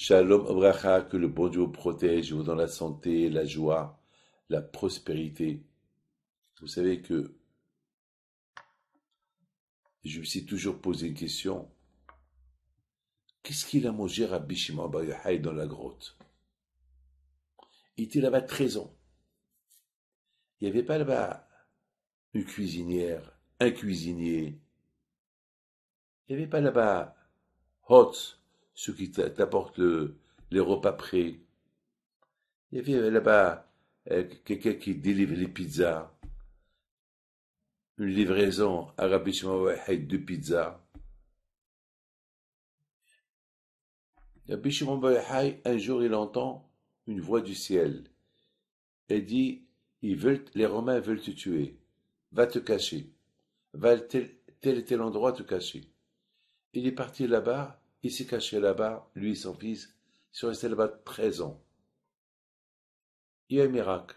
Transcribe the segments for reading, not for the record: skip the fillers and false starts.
Shalom Abracha, que le bon Dieu vous protège, vous dans la santé, la joie, la prospérité. Vous savez que je me suis toujours posé une question. Qu'est-ce qu'il a mangé Rabbi Shimon bar Yochai dans la grotte? Il était là-bas 13 ans. Il n'y avait pas là-bas une cuisinière, un cuisinier. Il n'y avait pas là-bas Hot, ceux qui t'apportent les repas prêts. Il y avait là-bas quelqu'un qui délivre les pizzas. Une livraison à Rabbi Shimon bar Yochai de pizzas. Rabbi Shimon bar Yochai, un jour, il entend une voix du ciel. Elle dit, les Romains veulent te tuer. Va te cacher. Va à tel et tel endroit te cacher. Il est parti là-bas, il s'est caché là-bas, lui et son fils, ils sont restés là-bas 13 ans. Il y a un miracle.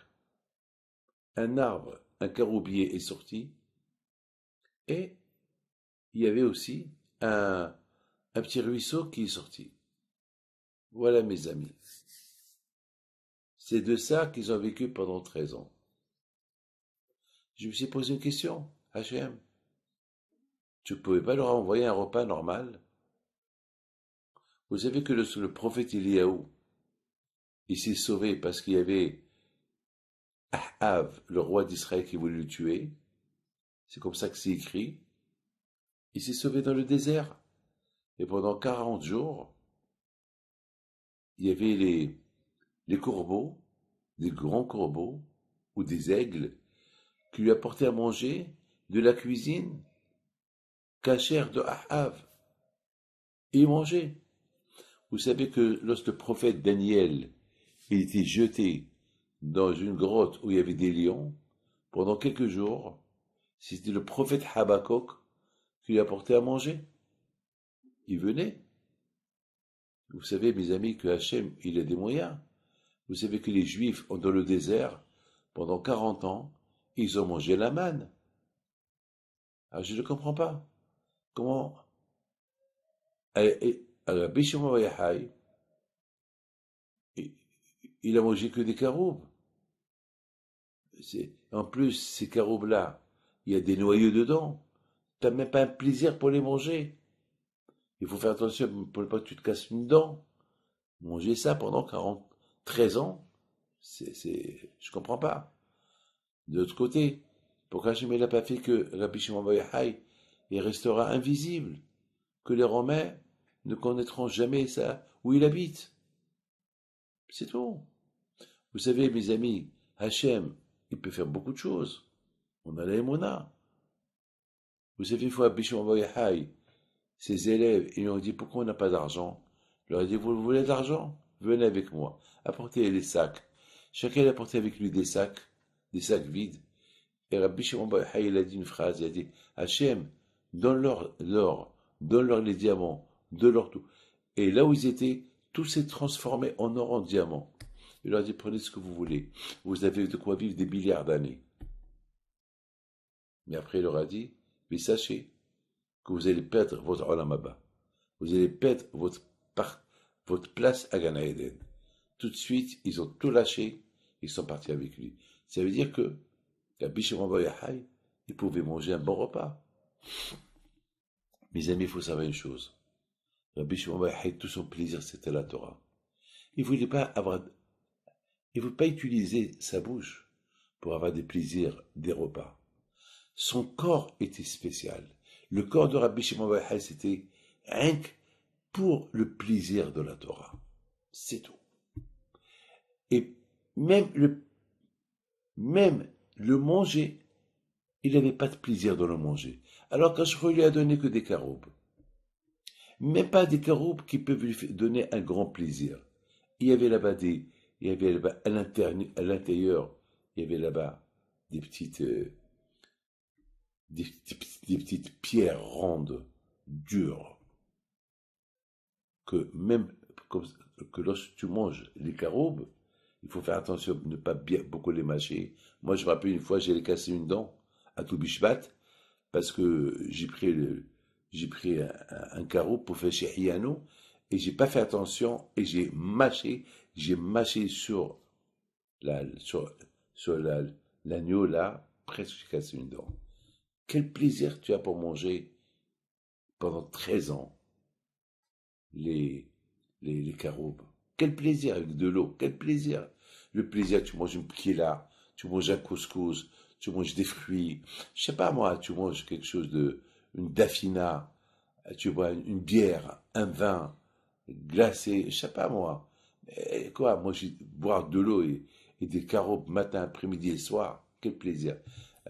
Un arbre, un caroubier est sorti, et il y avait aussi un petit ruisseau qui est sorti. Voilà mes amis. C'est de ça qu'ils ont vécu pendant 13 ans. Je me suis posé une question, Hachem. Tu ne pouvais pas leur envoyer un repas normal? Vous savez que le prophète Eliaou, il s'est sauvé parce qu'il y avait Ahav, le roi d'Israël, qui voulait le tuer. C'est comme ça que c'est écrit. Il s'est sauvé dans le désert. Et pendant 40 jours, il y avait les corbeaux, des grands corbeaux, ou des aigles, qui lui apportaient à manger de la cuisine cachère de Ahav. Et il mangeait. Vous savez que lorsque le prophète Daniel il était jeté dans une grotte où il y avait des lions, pendant quelques jours, c'était le prophète Habakkuk qui lui apportait à manger. Il venait. Vous savez, mes amis, que Hachem, il a des moyens. Vous savez que les Juifs, dans le désert, pendant 40 ans, ils ont mangé la manne. Alors je ne comprends pas. Comment Rabbi Shimon bar Yochai, il a mangé que des caroubes. En plus, ces caroubes-là, il y a des noyaux dedans. Tu n'as même pas un plaisir pour les manger. Il faut faire attention pour ne pas que tu te casses une dent. Manger ça pendant 13 ans, je comprends pas. De l'autre côté, pourquoi Hachem n'a pas fait que Rabbi Shimon bar Yochai il restera invisible, que les Romains ne connaîtront jamais ça, où il habite. C'est tout. Vous savez, mes amis, Hachem, il peut faire beaucoup de choses. On a la Emouna. Vous savez, une fois, Rabbi Shimon bar Yochai, ses élèves, ils lui ont dit, pourquoi on n'a pas d'argent? Il leur a dit, vous voulez de l'argent? Venez avec moi. Apportez les sacs. Chacun a apporté avec lui des sacs vides. Et Rabbi Shimon bar Yochai, il a dit une phrase, il a dit, Hachem, donne-leur l'or, donne-leur les diamants, donne-leur tout. Et là où ils étaient, tout s'est transformé en or, en diamant. Il leur a dit, prenez ce que vous voulez. Vous avez de quoi vivre des milliards d'années. Mais après, il leur a dit, mais sachez que vous allez perdre votre Olam Haba. Vous allez perdre votre place à Gan Eden. Tout de suite, ils ont tout lâché, ils sont partis avec lui. Ça veut dire que Rabbi Shimon bar Yochai, il pouvait manger un bon repas. Mes amis, il faut savoir une chose. Rabbi Shimon bar Yochai, tout son plaisir, c'était la Torah. Il ne voulait pas utiliser sa bouche pour avoir des plaisirs, des repas. Son corps était spécial. Le corps de Rabbi Shimon bar Yochai, c'était rien que pour le plaisir de la Torah. C'est tout. Et même le manger, il n'avait pas de plaisir de le manger. Alors qu'Hachem lui a donné que des caroubes. Même pas des caroubes qui peuvent lui donner un grand plaisir. Il y avait là-bas à l'intérieur, il y avait là-bas des petites pierres rondes, dures, que lorsque tu manges les caroubes, il faut faire attention de ne pas beaucoup les mâcher. Moi, je me rappelle une fois, j'ai cassé une dent à Tou Bishvat, parce que j'ai pris un caroube pour faire chez Hiano, et j'ai pas fait attention, et j'ai mâché la, sur, sur l'agneau là, presque j'ai cassé une dent. Quel plaisir tu as pour manger pendant 13 ans les caroubes. Quel plaisir avec de l'eau, quel plaisir. Le plaisir, tu manges une pkila, tu manges un couscous, tu manges des fruits, je sais pas moi, tu manges quelque chose une dafina, tu bois une bière, un vin glacé, je sais pas moi. Et quoi, moi, boire de l'eau et des caroubes matin, après-midi et soir, quel plaisir.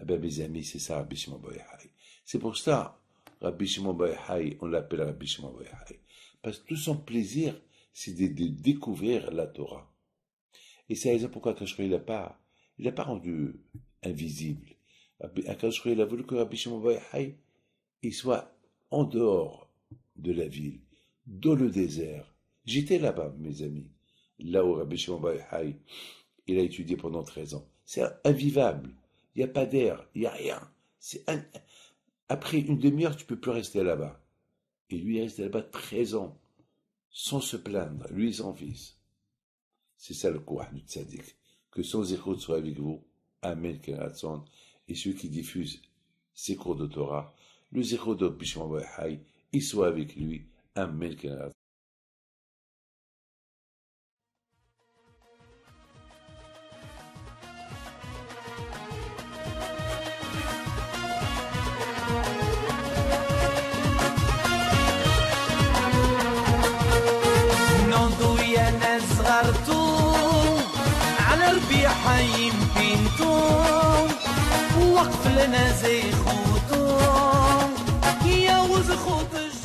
Eh ben, mes amis, c'est ça, Rabbi Shimon Bar Yochai. C'est pour ça, Rabbi Shimon Bar Yochai, on l'appelle Rabbi Shimon Bar Yochai. Parce que tout son plaisir, c'est de découvrir la Torah. Et c'est la raison pourquoi Akash il n'a pas rendu invisible. Akash il a voulu que Rabbi Shimon Bar Yochai, il soit en dehors de la ville, dans le désert. J'étais là-bas, mes amis. Là où Rabbi Shimon Bar Yochai, il a étudié pendant 13 ans. C'est invivable. Il n'y a pas d'air, il n'y a rien. Après une demi-heure, tu ne peux plus rester là-bas. Et lui, il est resté là-bas 13 ans, sans se plaindre, lui et son fils. C'est ça le courage du tzaddik. Que son zéro soit avec vous. Amen, Keratson. Et ceux qui diffusent ces cours de Torah, le zéro de Rabbi Shimon Bar Yochai, il soit avec lui. Amen, Keratson. على ربيع حيم بنتم وقف لنا زي خوتم يا وز خوت